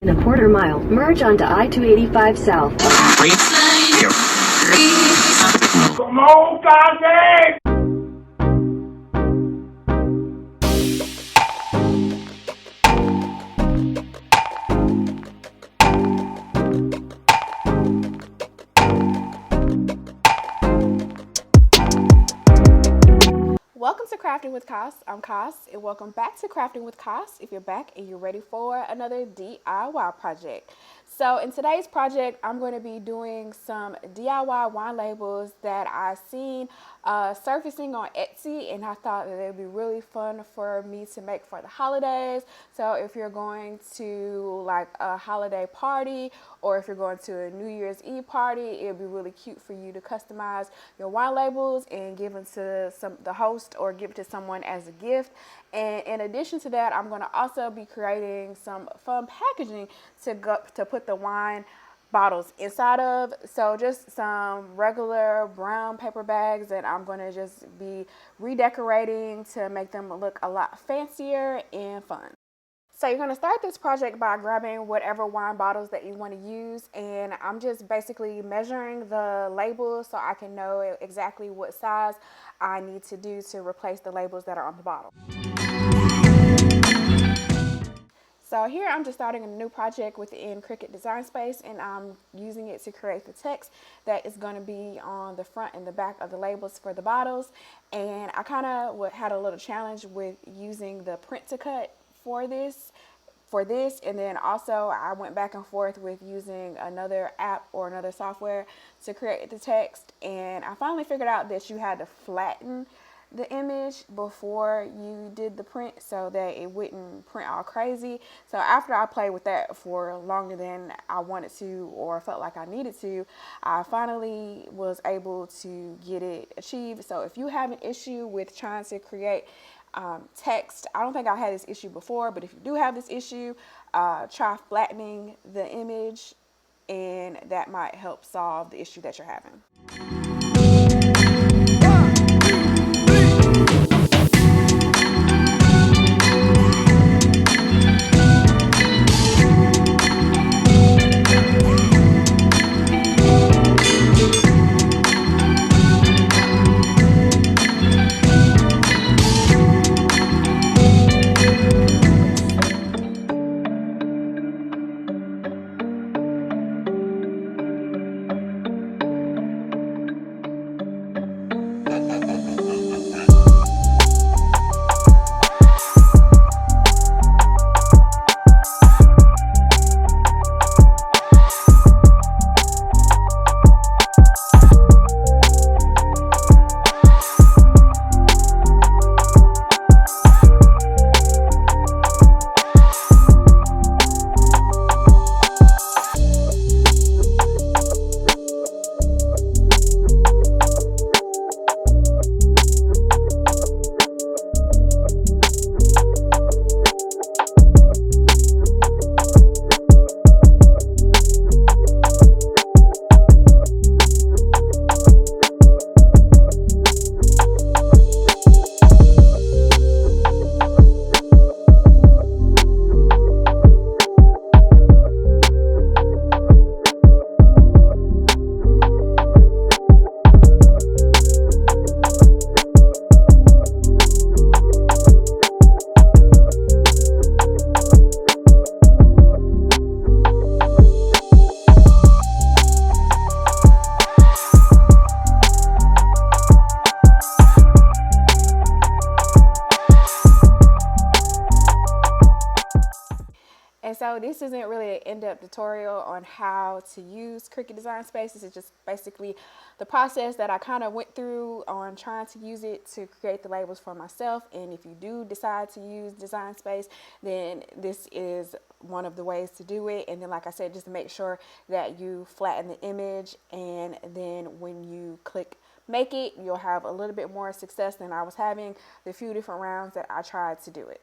In a quarter mile, merge onto I-285 South. Come on, Tote! Welcome to Crafting with Cass. I'm Cass, and welcome back to Crafting with Cass if you're back and you're ready for another DIY project. So in today's project, I'm going to be doing some DIY wine labels that I've seen surfacing on Etsy, and I thought that it would be really fun for me to make for the holidays. So if you're going to like a holiday party, or if you're going to a New Year's Eve party, it would be really cute for you to customize your wine labels and give them to the host or give it to someone as a gift. And in addition to that, I'm going to also be creating some fun packaging to put the wine bottles inside of. So just some regular brown paper bags that I'm going to just be redecorating to make them look a lot fancier and fun. So you're going to start this project by grabbing whatever wine bottles that you want to use, and I'm just basically measuring the labels so I can know exactly what size I need to do to replace the labels that are on the bottle. So here I'm just starting a new project within Cricut Design Space, and I'm using it to create the text that is going to be on the front and the back of the labels for the bottles. And I kind of had a little challenge with using the print to cut for this, and then also I went back and forth with using another app or another software to create the text, and I finally figured out that you had to flatten the image before you did the print so that it wouldn't print all crazy. So after I played with that for longer than I wanted to or felt like I needed to, I finally was able to get it achieved. So if you have an issue with trying to create text, I don't think I had this issue before, but if you do have this issue, try flattening the image, and that might help solve the issue that you're having. And so this isn't really an in-depth tutorial on how to use Cricut Design Space. This is just basically the process that I kind of went through on trying to use it to create the labels for myself. And if you do decide to use Design Space, then this is one of the ways to do it. And then, like I said, just make sure that you flatten the image, and then when you click make it, you'll have a little bit more success than I was having the few different rounds that I tried to do it.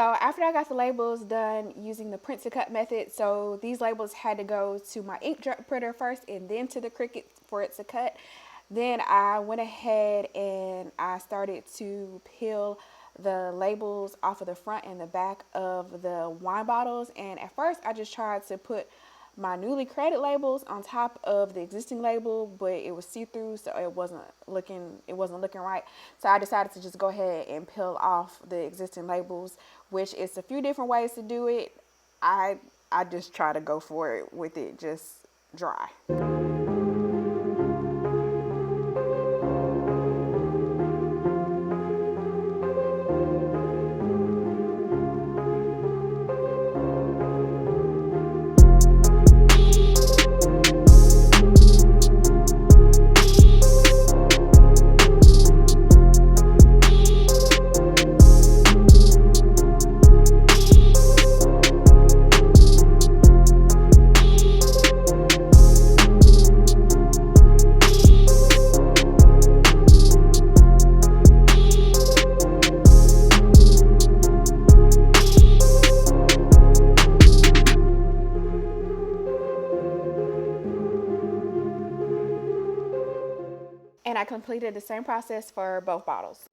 So after I got the labels done using the print to cut method, so these labels had to go to my inkjet printer first and then to the Cricut for it to cut. Then I went ahead and I started to peel the labels off of the front and the back of the wine bottles. And at first I just tried to put my newly created labels on top of the existing label, but it was see-through, so it wasn't looking right. So I decided to just go ahead and peel off the existing labels, which is a few different ways to do it. I just try to go for it with it just dry. And I completed the same process for both bottles.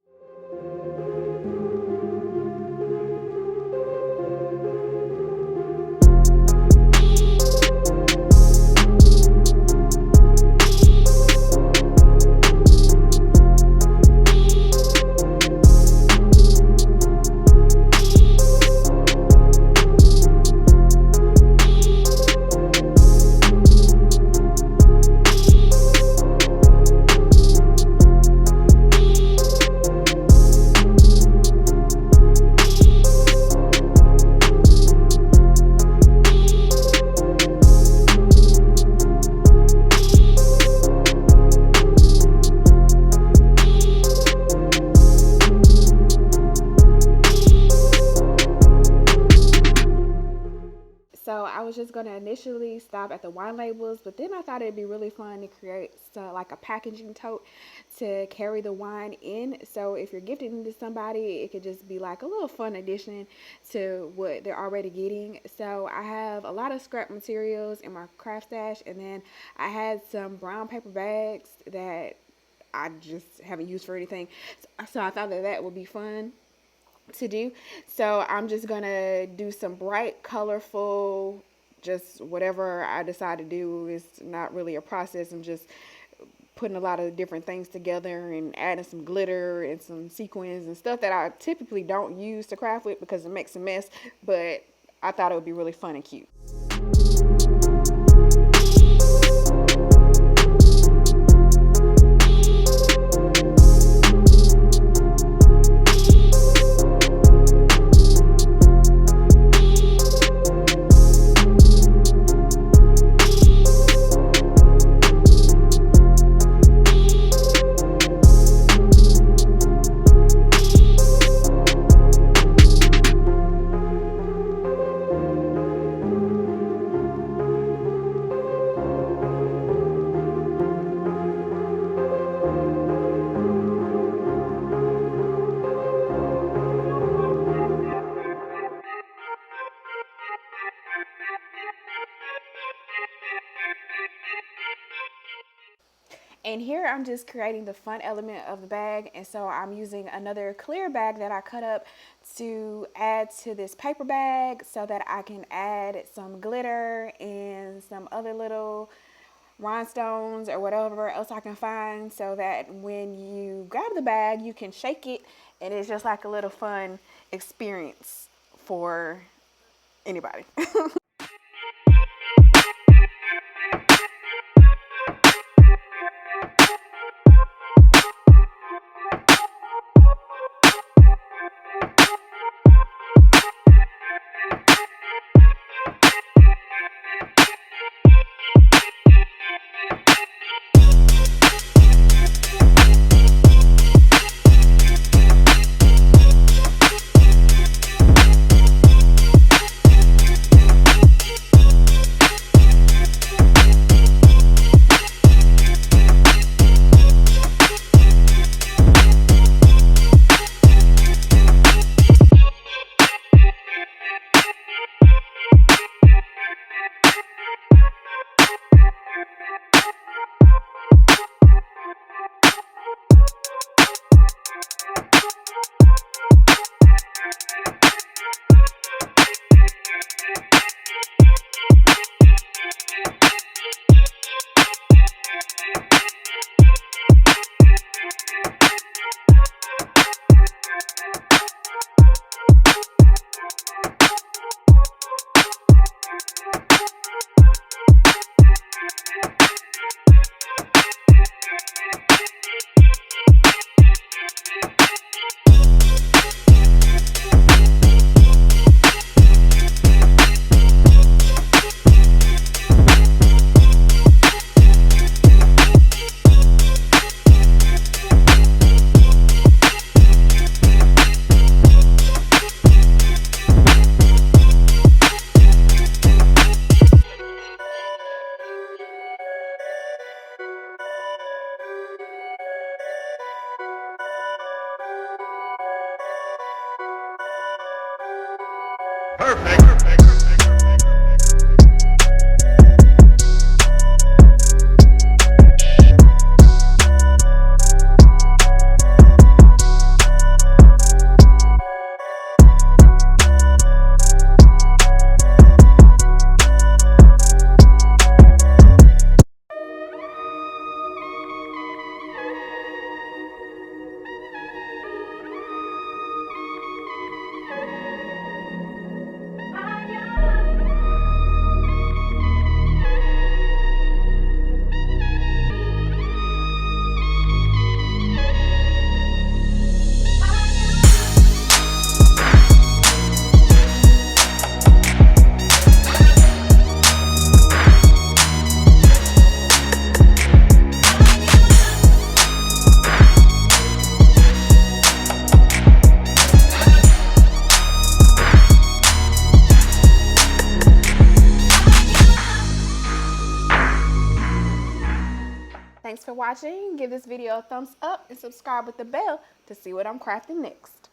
So I was just going to initially stop at the wine labels, but then I thought it'd be really fun to create like a packaging tote to carry the wine in. So if you're gifting it to somebody, it could just be like a little fun addition to what they're already getting. So I have a lot of scrap materials in my craft stash, and then I had some brown paper bags that I just haven't used for anything. So I thought that would be fun to do. So I'm just gonna do some bright, colorful, just whatever I decide to do. It's not really a process. I'm just putting a lot of different things together and adding some glitter and some sequins and stuff that I typically don't use to craft with because it makes a mess, but I thought it would be really fun and cute. And here I'm just creating the fun element of the bag, and so I'm using another clear bag that I cut up to add to this paper bag so that I can add some glitter and some other little rhinestones or whatever else I can find, so that when you grab the bag you can shake it and it's just like a little fun experience for anybody. Thanks for watching. Give this video a thumbs up and subscribe with the bell to see what I'm crafting next.